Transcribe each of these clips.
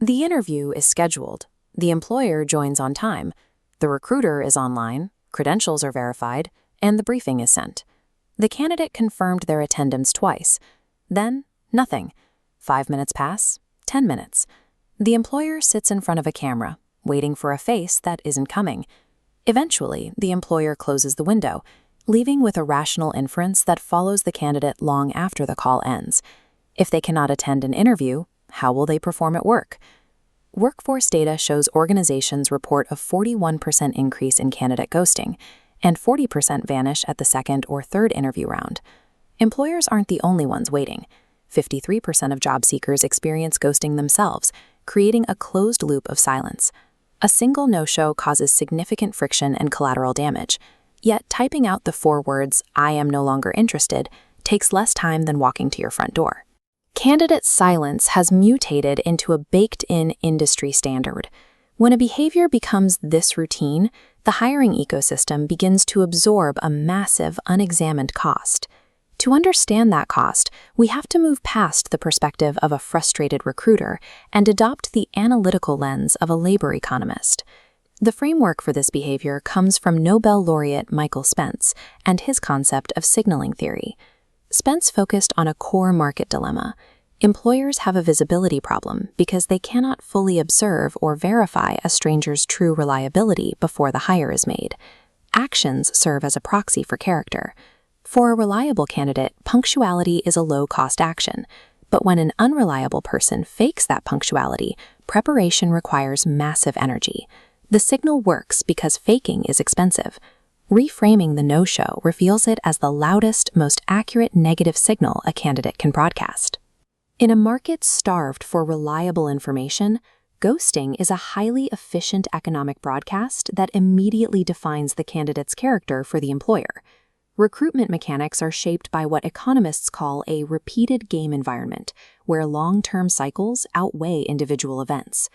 The interview is scheduled, the employer joins on time, the recruiter is online, credentials are verified, and the briefing is sent. The candidate confirmed their attendance twice. Then, nothing. 5 minutes pass, 10 minutes. The employer sits in front of a camera, waiting for a face that isn't coming. Eventually, the employer closes the window, leaving with a rational inference that follows the candidate long after the call ends. If they cannot attend an interview, how will they perform at work? Workforce data shows organizations report a 41% increase in candidate ghosting, and 40% vanish at the second or third interview round. Employers aren't the only ones waiting. 53% of job seekers experience ghosting themselves, creating a closed loop of silence. A single no-show causes significant friction and collateral damage, yet typing out the 4 words, "I am no longer interested," takes less time than walking to your front door. Candidate silence has mutated into a baked-in industry standard. When a behavior becomes this routine, the hiring ecosystem begins to absorb a massive, unexamined cost. To understand that cost, we have to move past the perspective of a frustrated recruiter and adopt the analytical lens of a labor economist. The framework for this behavior comes from Nobel laureate Michael Spence and his concept of signaling theory. Spence focused on a core market dilemma. Employers have a visibility problem because they cannot fully observe or verify a stranger's true reliability before the hire is made. Actions serve as a proxy for character. For a reliable candidate, punctuality is a low-cost action. But when an unreliable person fakes that punctuality, preparation requires massive energy. The signal works because faking is expensive. Reframing the no-show reveals it as the loudest, most accurate negative signal a candidate can broadcast. In a market starved for reliable information, ghosting is a highly efficient economic broadcast that immediately defines the candidate's character for the employer. Recruitment mechanics are shaped by what economists call a repeated game environment, where long-term cycles outweigh individual events.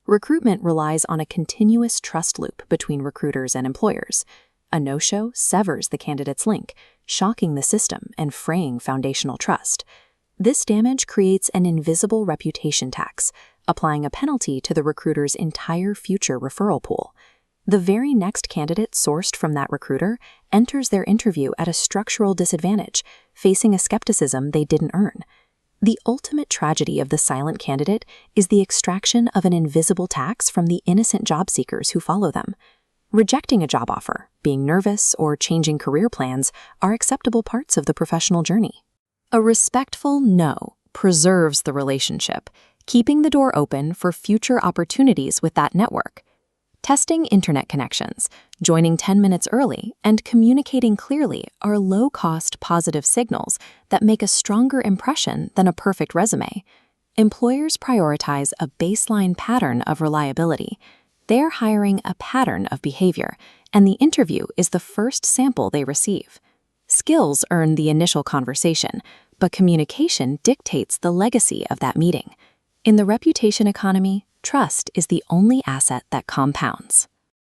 Recruitment relies on a continuous trust loop between recruiters and employers. A no-show severs the candidate's link, shocking the system and fraying foundational trust. This damage creates an invisible reputation tax, applying a penalty to the recruiter's entire future referral pool. The very next candidate sourced from that recruiter enters their interview at a structural disadvantage, facing a skepticism they didn't earn. The ultimate tragedy of the silent candidate is the extraction of an invisible tax from the innocent job seekers who follow them. Rejecting a job offer, being nervous, or changing career plans are acceptable parts of the professional journey. A respectful no preserves the relationship, keeping the door open for future opportunities with that network. Testing internet connections, joining 10 minutes early, and communicating clearly are low-cost positive signals that make a stronger impression than a perfect resume. Employers prioritize a baseline pattern of reliability. They're hiring a pattern of behavior, and the interview is the first sample they receive. Skills earn the initial conversation, but communication dictates the legacy of that meeting. In the reputation economy, trust is the only asset that compounds.